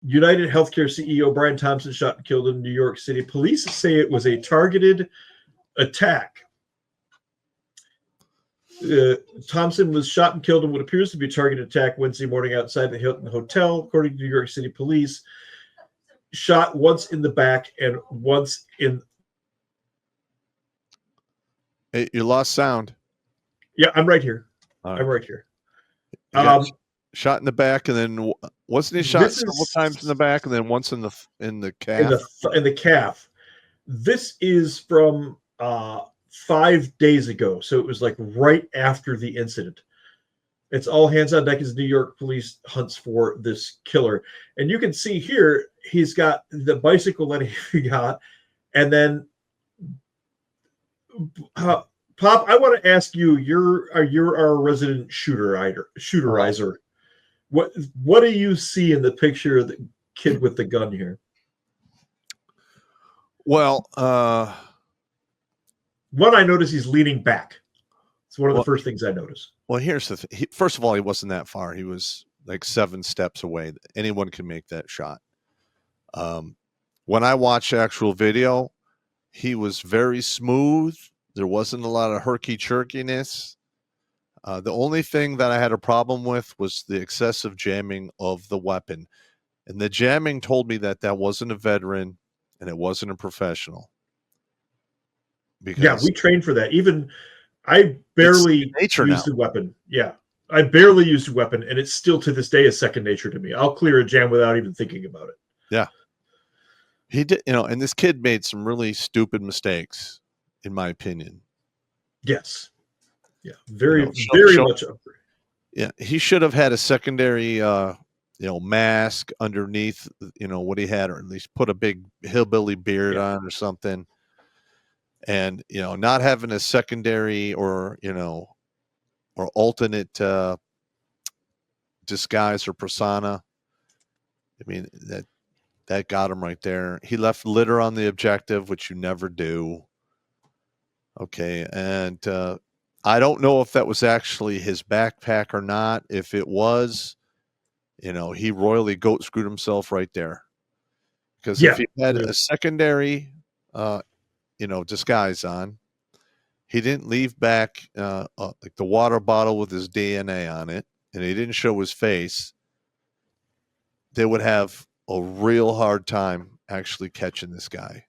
United Healthcare CEO Brian Thompson shot and killed in New York City. Police say it was a targeted attack. Thompson was shot and killed in what appears to be a targeted attack Wednesday morning outside the Hilton Hotel, according to New York City police. Shot once in the back and once in. Hey, you lost sound. Yeah, I'm right here. I'm right here. Shot in the back, and then wasn't he shot several times in the back, and then once in the calf? In the calf. This is from 5 days ago, so it was like right after the incident. It's all hands on deck as New York police hunts for this killer. And you can see here, he's got the bicycle that he got. And then, Pop, I want to ask you, you're our resident shooterizer. What do you see in the picture of the kid with the gun here? Well, one, I notice he's leaning back. It's one of the first things I noticed. Well, here's the thing. First of all, he wasn't that far. He was like 7 steps away. Anyone can make that shot. When I watched actual video, he was very smooth. There wasn't a lot of herky-jerkiness. The only thing that I had a problem with was the excessive jamming of the weapon. And the jamming told me that that wasn't a veteran and it wasn't a professional. Because we trained for that. Even I barely used the weapon. Yeah, I barely used a weapon, and it's still to this day a second nature to me. I'll clear a jam without even thinking about it. Yeah. He did, and this kid made some really stupid mistakes, in my opinion. Yes. Yeah. Very much upgrade. Yeah. He should have had a secondary, mask underneath, what he had, or at least put a big hillbilly beard on or something. And, not having a secondary or alternate disguise or persona. I mean, that got him right there. He left litter on the objective, which you never do. Okay. And I don't know if that was actually his backpack or not. If it was, he royally goat screwed himself right there. Because if he had a secondary, disguise on, he didn't leave back like the water bottle with his DNA on it, and he didn't show his face, they would have a real hard time actually catching this guy.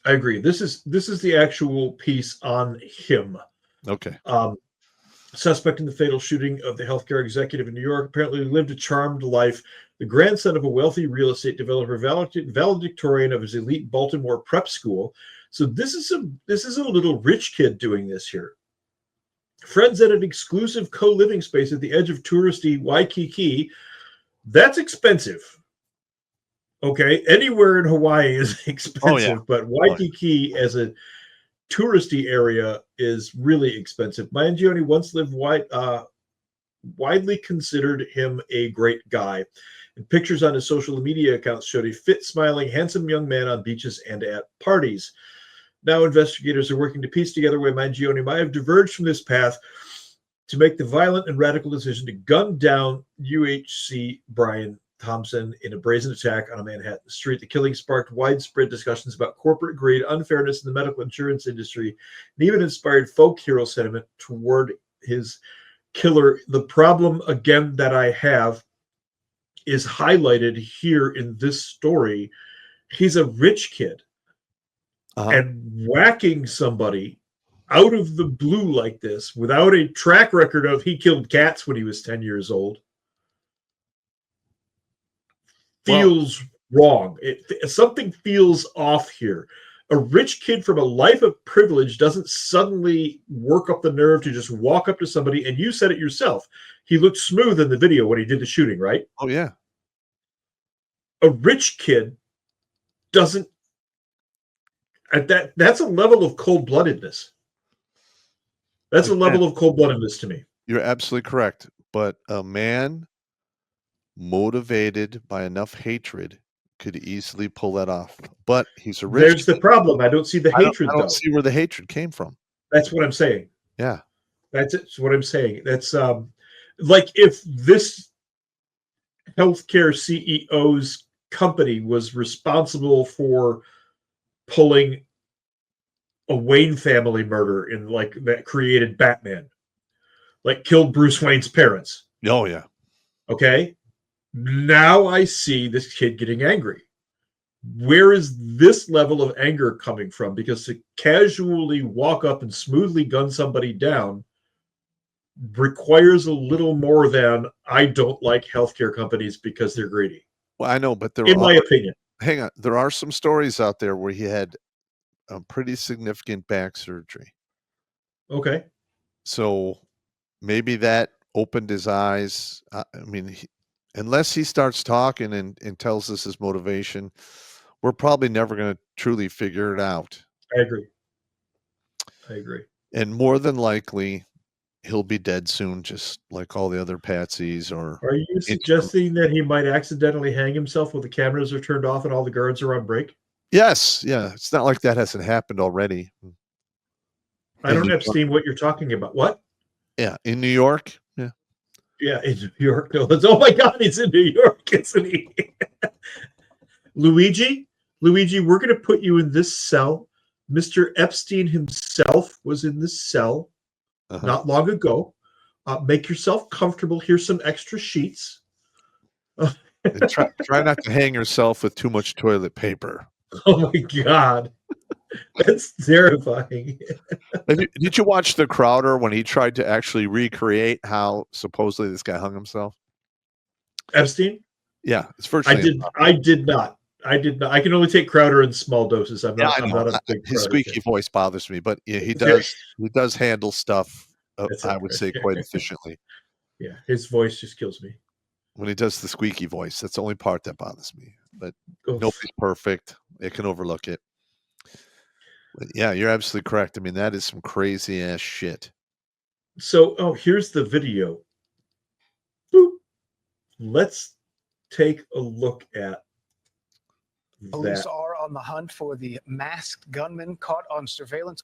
I agree. This is the actual piece on him. Okay. Suspect in the fatal shooting of the healthcare executive in New York apparently lived a charmed life. The grandson of a wealthy real estate developer, valedictorian of his elite Baltimore prep school. So this is a little rich kid doing this here. Friends at an exclusive co-living space at the edge of touristy Waikiki. That's expensive. Okay, anywhere in Hawaii is expensive, but Waikiki as a touristy area is really expensive. Mangione once lived widely considered him a great guy. And pictures on his social media accounts showed a fit, smiling, handsome young man on beaches and at parties. Now investigators are working to piece together where Mangione might have diverged from this path to make the violent and radical decision to gun down UHC Brian Thompson in a brazen attack on a Manhattan street. The killing sparked widespread discussions about corporate greed, unfairness in the medical insurance industry, and even inspired folk hero sentiment toward his killer. The problem, again, that I have is highlighted here in this story. He's a rich kid, and whacking somebody out of the blue like this without a track record of he killed cats when he was 10 years old feels wrong. Something feels off here. A rich kid from a life of privilege doesn't suddenly work up the nerve to just walk up to somebody, and you said it yourself. He looked smooth in the video when he did the shooting, right? Oh, yeah. A rich kid doesn't. That's a level of cold-bloodedness. That's a level of cold-bloodedness to me. You're absolutely correct. But a man motivated by enough hatred could easily pull that off. But he's a rich There's the problem. I don't see the hatred, I don't see where the hatred came from. That's what I'm saying. Yeah. That's what I'm saying. That's like if this healthcare CEO's company was responsible for pulling a Wayne family murder in like that created Batman, like killed Bruce Wayne's parents. Oh yeah. Okay. Now I see this kid getting angry. Where is this level of anger coming from? Because to casually walk up and smoothly gun somebody down requires a little more than I don't like healthcare companies because they're greedy. Well, I know, but In my opinion. hang on, there are some stories out there where he had a pretty significant back surgery. Okay. So maybe that opened his eyes. I mean, unless he starts talking and tells us his motivation, we're probably never going to truly figure it out. I agree. I agree. And more than likely, he'll be dead soon, just like all the other patsies. Or Are you suggesting that he might accidentally hang himself while the cameras are turned off and all the guards are on break? yes, yeah, it's not like that hasn't happened already. I don't understand what you're talking about. What? Yeah, in New York. Yeah. Yeah, in New York. No, oh my God, he's in New York, isn't he? Luigi, we're going to put you in this cell. Mr. Epstein himself was in this cell not long ago. Make yourself comfortable. Here's some extra sheets. Try not to hang yourself with too much toilet paper. Oh my God. That's terrifying. Did you watch the Crowder when he tried to actually recreate how supposedly this guy hung himself? Epstein? Yeah, it's virtually. I did not. I can only take Crowder in small doses. I'm not a big his Crowder squeaky fan. voice bothers me, but yeah, he does handle stuff. I would say quite efficiently. Yeah, his voice just kills me. When he does the squeaky voice, that's the only part that bothers me. But nobody's perfect. It can overlook it. But yeah, you're absolutely correct. I mean, that is some crazy ass shit. So, here's the video. Boop. Let's take a look at Police are on the hunt for the masked gunman caught on surveillance.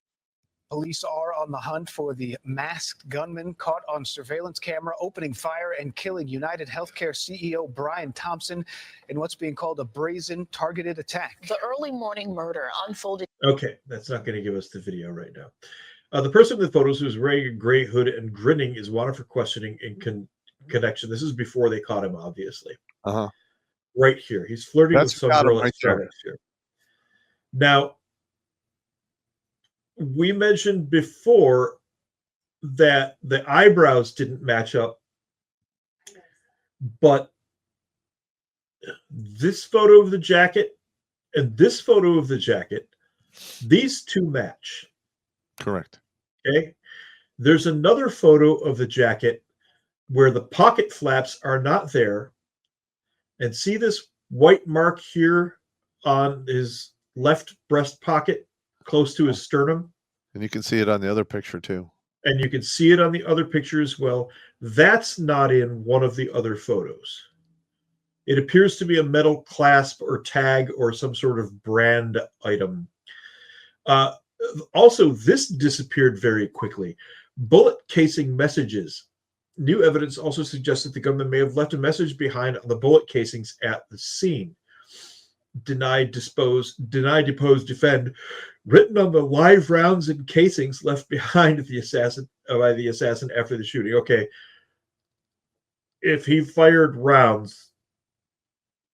Police are on the hunt for the masked gunman caught on surveillance camera opening fire and killing United Healthcare CEO Brian Thompson in what's being called a brazen targeted attack. The early morning murder unfolded. Okay, that's not going to give us the video right now. The person in the photos who's wearing a gray hood and grinning is wanted for questioning in connection. This is before they caught him, obviously. Right here. He's flirting with some girl right there. Now, we mentioned before that the eyebrows didn't match up, but this photo of the jacket and this photo of the jacket, these two match. Correct. Okay. There's another photo of the jacket where the pocket flaps are not there. And see this white mark here on his left breast pocket close to his sternum? And you can see it on the other picture too. And you can see it on the other picture as well. That's not in one of the other photos. It appears to be a metal clasp or tag or some sort of brand item. Also, this disappeared very quickly. Bullet casing messages. New evidence also suggests that the gunman may have left a message behind on the bullet casings at the scene. Deny, depose, defend, written on the live rounds and casings left behind by the assassin after the shooting. Okay, if he fired rounds,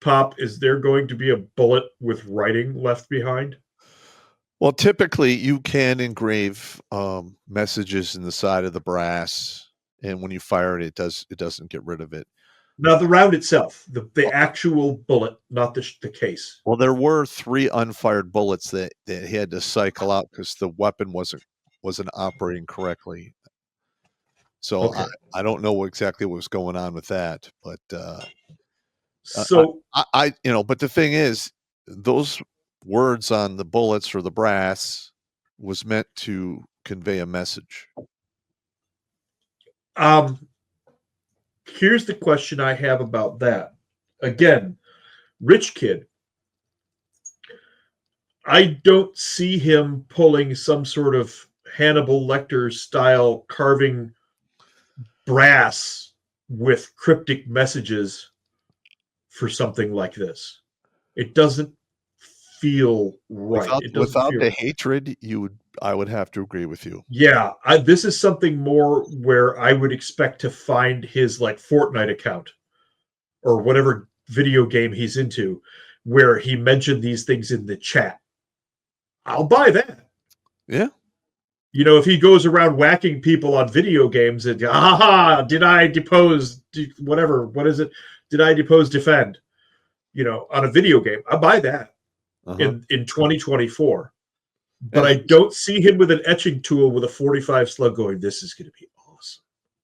Pop, is there going to be a bullet with writing left behind? Well, typically you can engrave messages in the side of the brass, and when you fire it, it doesn't get rid of it. Now, the round itself, the actual bullet, not the case. Well, there were 3 unfired bullets that he had to cycle out because the weapon wasn't operating correctly. So okay. I don't know exactly what was going on with that, but so I but the thing is, those words on the bullets or the brass was meant to convey a message. Here's the question I have about that. Again, rich kid. I don't see him pulling some sort of Hannibal Lecter style carving brass with cryptic messages for something like this. It doesn't feel right. It doesn't Without feel the right. hatred, I would have to agree with you. Yeah, this is something more where I would expect to find his like Fortnite account or whatever video game he's into, where he mentioned these things in the chat. I'll buy that. Yeah. You know, if he goes around whacking people on video games and did I depose whatever? What is it? Did I depose defend? You know, on a video game, I buy that in 2024. But I don't see him with an etching tool with a 45 slug going, this is going to be awesome.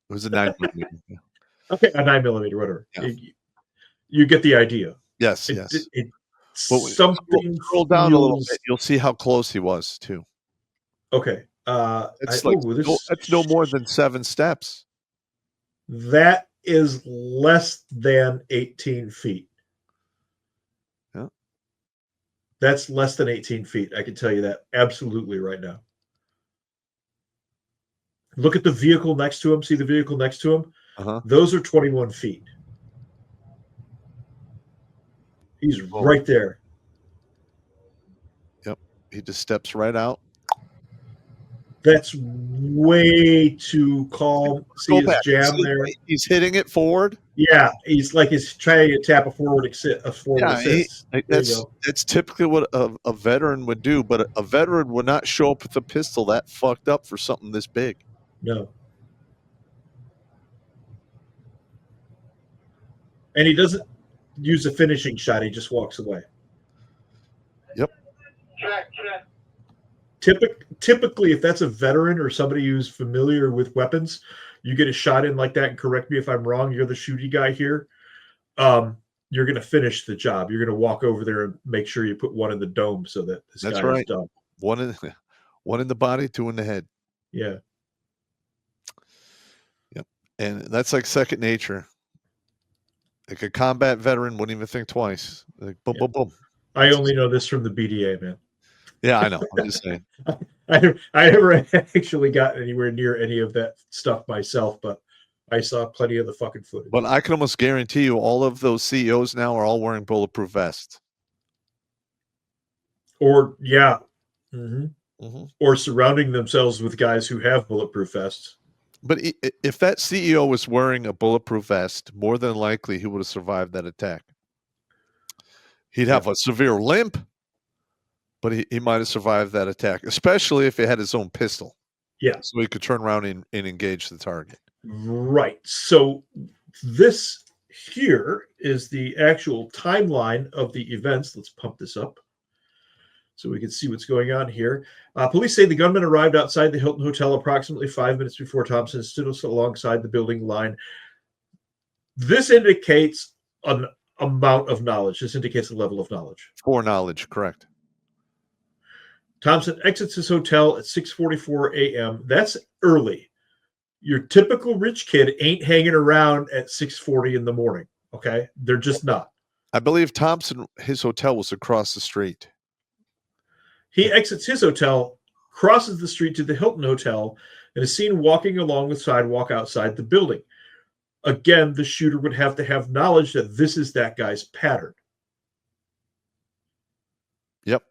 It was a 9mm. Okay, a 9mm, whatever. Yeah. You get the idea. Yes, yes. Something scroll down a little bit. You'll see how close he was too. Okay. That's no more than 7 steps. That is less than 18 feet. Yeah. That's less than 18 feet. I can tell you that absolutely right now. Look at the vehicle next to him. See the vehicle next to him? Those are 21 feet. He's right there. Yep. He just steps right out. That's way too calm. See his jam there? He's hitting it forward. Yeah, he's trying to tap a forward assist. That's typically what a veteran would do, but a veteran would not show up with a pistol that fucked up for something this big. No. And he doesn't use a finishing shot. He just walks away. Yep. Typically, if that's a veteran or somebody who's familiar with weapons, you get a shot in like that, and correct me if I'm wrong, you're the shooty guy here. You're going to finish the job. You're going to walk over there and make sure you put one in the dome so that this guy is done. One in the body, 2 in the head. Yeah. Yep. And that's like second nature. Like a combat veteran wouldn't even think twice. Like boom, boom, boom. I only know this from the BDA, man. Yeah, I know. I'm just saying. I never actually got anywhere near any of that stuff myself, but I saw plenty of the fucking footage. But I can almost guarantee you all of those CEOs now are all wearing bulletproof vests. Or, yeah. Or surrounding themselves with guys who have bulletproof vests. But if that CEO was wearing a bulletproof vest, more than likely he would have survived that attack. He'd have a severe limp, but he might have survived that attack, especially if he had his own pistol. Yeah. So he could turn around and engage the target. Right. So this here is the actual timeline of the events. Let's pump this up so we can see what's going on here. Police say the gunman arrived outside the Hilton Hotel approximately 5 minutes before Thompson stood alongside the building line. This indicates an amount of knowledge. This indicates a level of knowledge. Foreknowledge, correct. Thompson exits his hotel at 6:44 a.m. That's early. Your typical rich kid ain't hanging around at 6:40 in the morning, okay? They're just not. I believe Thompson, his hotel was across the street. He exits his hotel, crosses the street to the Hilton Hotel, and is seen walking along the sidewalk outside the building. Again, the shooter would have to have knowledge that this is that guy's pattern. Yep.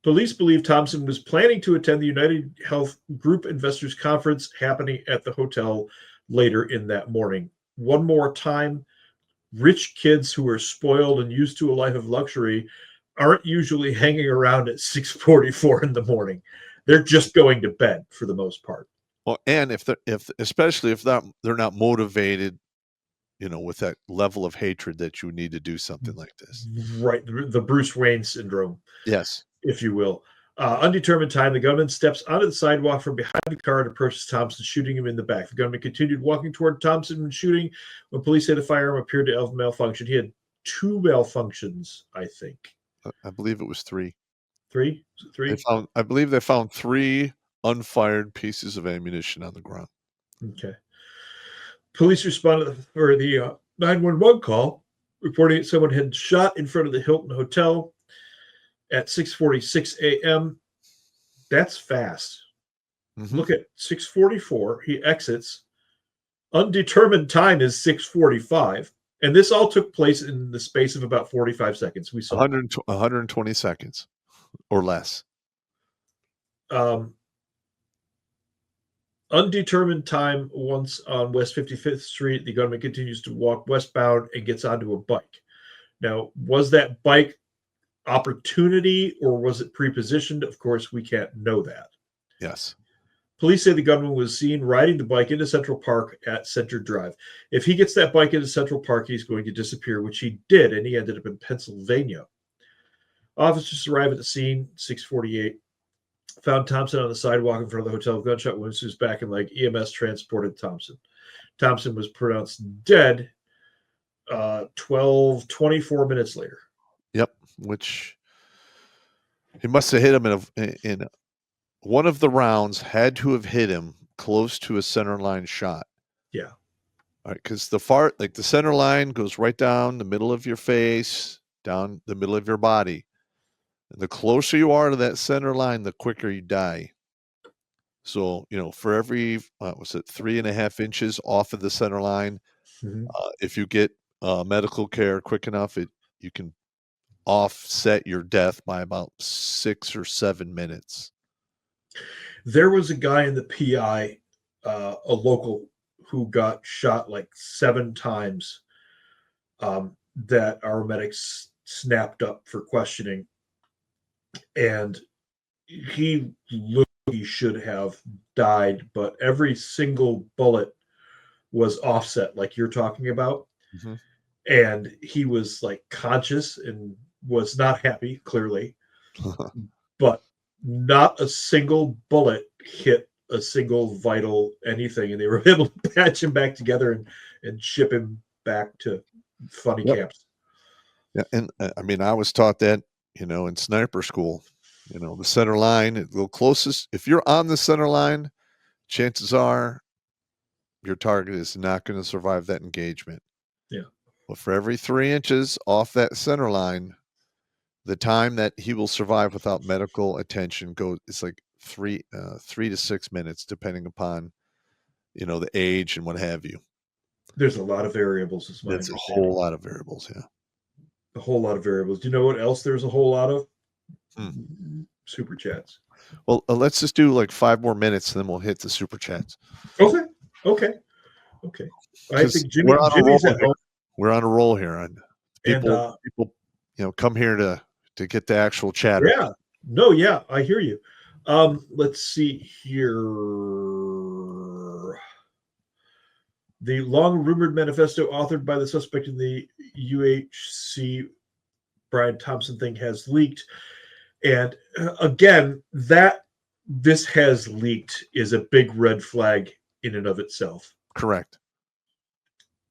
Police believe Thompson was planning to attend the United Health Group Investors Conference happening at the hotel later in that morning. One more time, rich kids who are spoiled and used to a life of luxury aren't usually hanging around at 6:44 in the morning. They're just going to bed for the most part. Well, and especially if they're not motivated, with that level of hatred that you need to do something like this. Right, the Bruce Wayne syndrome. Yes, if you will. Undetermined time, the gunman steps onto the sidewalk from behind the car and approaches Thompson, shooting him in the back. The gunman continued walking toward Thompson and shooting. When police say the firearm appeared to have malfunctioned, he had 2 malfunctions, I think. I believe it was 3. 3? Was it 3? I believe they found 3 unfired pieces of ammunition on the ground. Okay. Police responded for the 911 call, reporting that someone had shot in front of the Hilton Hotel at 6:46 a.m. That's fast. Look at 6:44. He exits. Undetermined time is 6:45, And this all took place in the space of about 45 seconds. We saw 120 seconds or less. Undetermined time. Once on West 55th Street, the gunman continues to walk westbound and gets onto a bike. Now, was that bike opportunity or was it prepositioned? Of course, we can't know that. Yes. Police say the gunman was seen riding the bike into Central Park at Center Drive. If he gets that bike into Central Park, he's going to disappear, which he did, and he ended up in Pennsylvania. Officers arrive at the scene, 6:48. Found Thompson on the sidewalk in front of the hotel. Gunshot wounds to his back and leg. EMS transported Thompson. Thompson was pronounced dead 24 minutes later. Yep. Which he must have hit him in one of the rounds had to have hit him close to a center line shot. Yeah. All right, because the center line goes right down the middle of your face, down the middle of your body. And the closer you are to that center line, the quicker you die. So, for every, 3.5 inches off of the center line, if you get medical care quick enough, you can offset your death by about 6 or 7 minutes. There was a guy in the PI, a local, who got shot like 7 times that our medics snapped up for questioning. And he should have died, but every single bullet was offset like you're talking about. Mm-hmm. And he was like conscious and was not happy, clearly. But not a single bullet hit a single vital anything, and they were able to patch him back together and ship him back to funny camps. Yeah, and I was taught that, in sniper school, the center line, the closest, if you're on the center line, chances are your target is not going to survive that engagement. Yeah. But for every 3 inches off that center line, the time that he will survive without medical attention it's like 3 to 6 minutes, depending upon, the age and what have you. There's a lot of variables. That's a whole lot of variables. Yeah. A whole lot of variables. Do you know what else there's a whole lot of? Super chats. Well, let's just do like 5 more minutes, and then we'll hit the super chats. Okay. I think Jimmy's at home. We're on a roll here. People, come here to get the actual chatter. Yeah. No, yeah, I hear you. Let's see here. The long-rumored manifesto authored by the suspect in the UHC Brian Thompson thing has leaked. And again, that this has leaked is a big red flag in and of itself. Correct.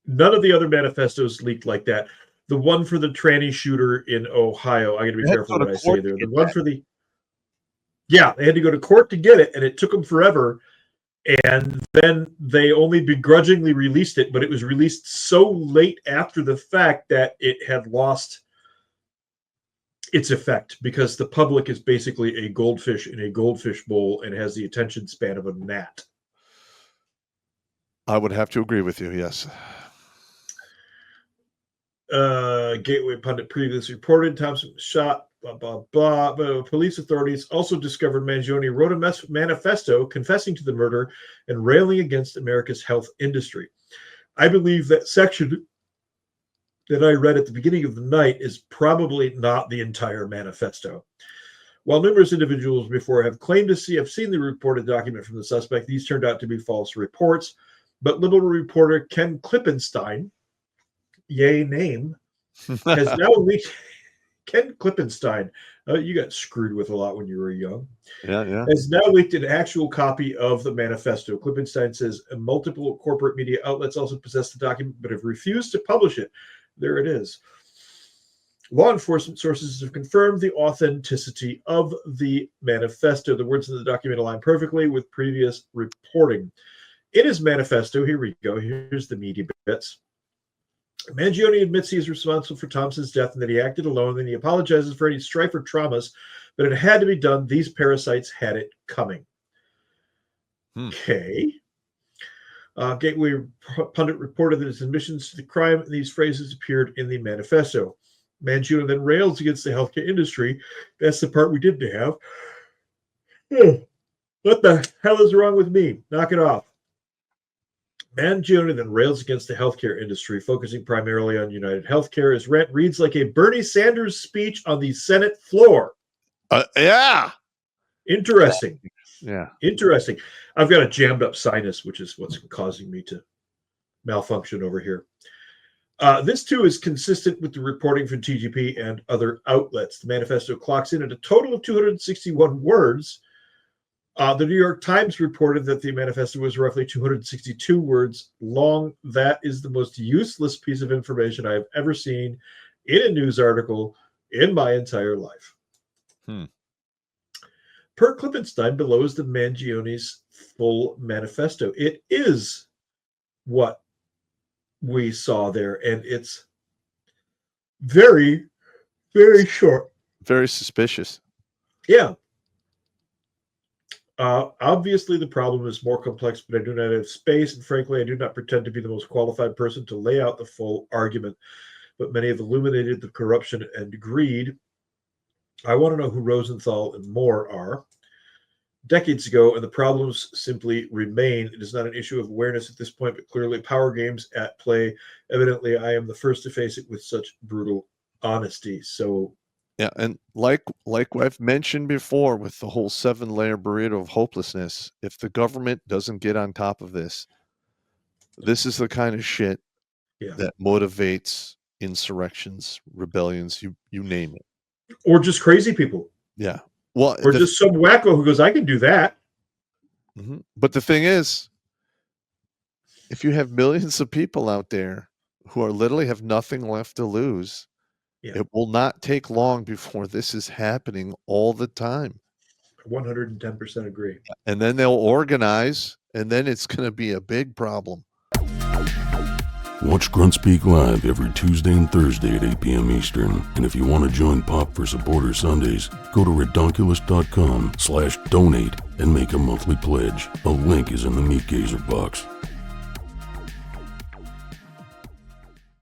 None of the other manifestos leaked like that. The one for the tranny shooter in Ohio, I got to be careful what I say there. The one for they had to go to court to get it, and it took them forever. And then they only begrudgingly released it, but it was released so late after the fact that it had lost its effect, because the public is basically a goldfish in a goldfish bowl and has the attention span of a gnat. I would have to agree with you, yes. Gateway Pundit previously reported Thompson was shot, blah, blah, blah. But police authorities also discovered Mangione wrote a manifesto confessing to the murder and railing against America's health industry. I believe that section that I read at the beginning of the night is probably not the entire manifesto. While numerous individuals before have claimed to have seen the reported document from the suspect, these turned out to be false reports. But liberal reporter Ken Klippenstein, yay name, has now leaked. Ken Klippenstein, you got screwed with a lot when you were young. Yeah. Has now leaked an actual copy of the manifesto. Klippenstein says multiple corporate media outlets also possess the document but have refused to publish it. There it is. Law enforcement sources have confirmed the authenticity of the manifesto. The words in the document align perfectly with previous reporting. In his manifesto, here we go. Here's the meaty bits. Mangione admits he is responsible for Thompson's death and that he acted alone, and he apologizes for any strife or traumas, but it had to be done. These parasites had it coming. Okay. Gateway pundit reported that his admissions to the crime and these phrases appeared in the manifesto. Mangione then rails against the healthcare industry. That's the part we didn't have. What the hell is wrong with me? Knock it off. Mangione then rails against the healthcare industry, focusing primarily on United Healthcare. His rant reads like a Bernie Sanders speech on the Senate floor. Yeah. Interesting. Yeah. Interesting. I've got a jammed up sinus, which is what's causing me to malfunction over here. This, too, is consistent with the reporting from TGP and other outlets. The manifesto clocks in at a total of 261 words. The New York Times reported that the manifesto was roughly 262 words long. That is the most useless piece of information I have ever seen in a news article in my entire life. Per Klippenstein, below is the Mangione's full manifesto. It is what we saw there, and it's very, very short. Very suspicious. Yeah. Obviously, the problem is more complex, but I do not have space, and frankly, I do not pretend to be the most qualified person to lay out the full argument. But many have illuminated the corruption and greed. I want to know who Rosenthal and Moore are. Decades ago, and the problems simply remain. It is not an issue of awareness at this point, but clearly power games at play. Evidently, I am the first to face it with such brutal honesty. So, yeah, and like I've mentioned before with the whole 7-layer burrito of hopelessness, if the government doesn't get on top of this, this is the kind of shit that motivates insurrections, rebellions, you name it. Or just crazy people. Yeah. Well, or just some wacko who goes, I can do that. Mm-hmm. But the thing is, if you have millions of people out there who are literally have nothing left to lose, it will not take long before this is happening all the time. 110% agree. And then they'll organize, and then it's going to be a big problem. Watch Grunt Speak live every Tuesday and Thursday at 8 p.m. Eastern. And if you want to join Pop for Supporter Sundays, go to redonkulous.com/donate and make a monthly pledge. A link is in the Meat Gazer box.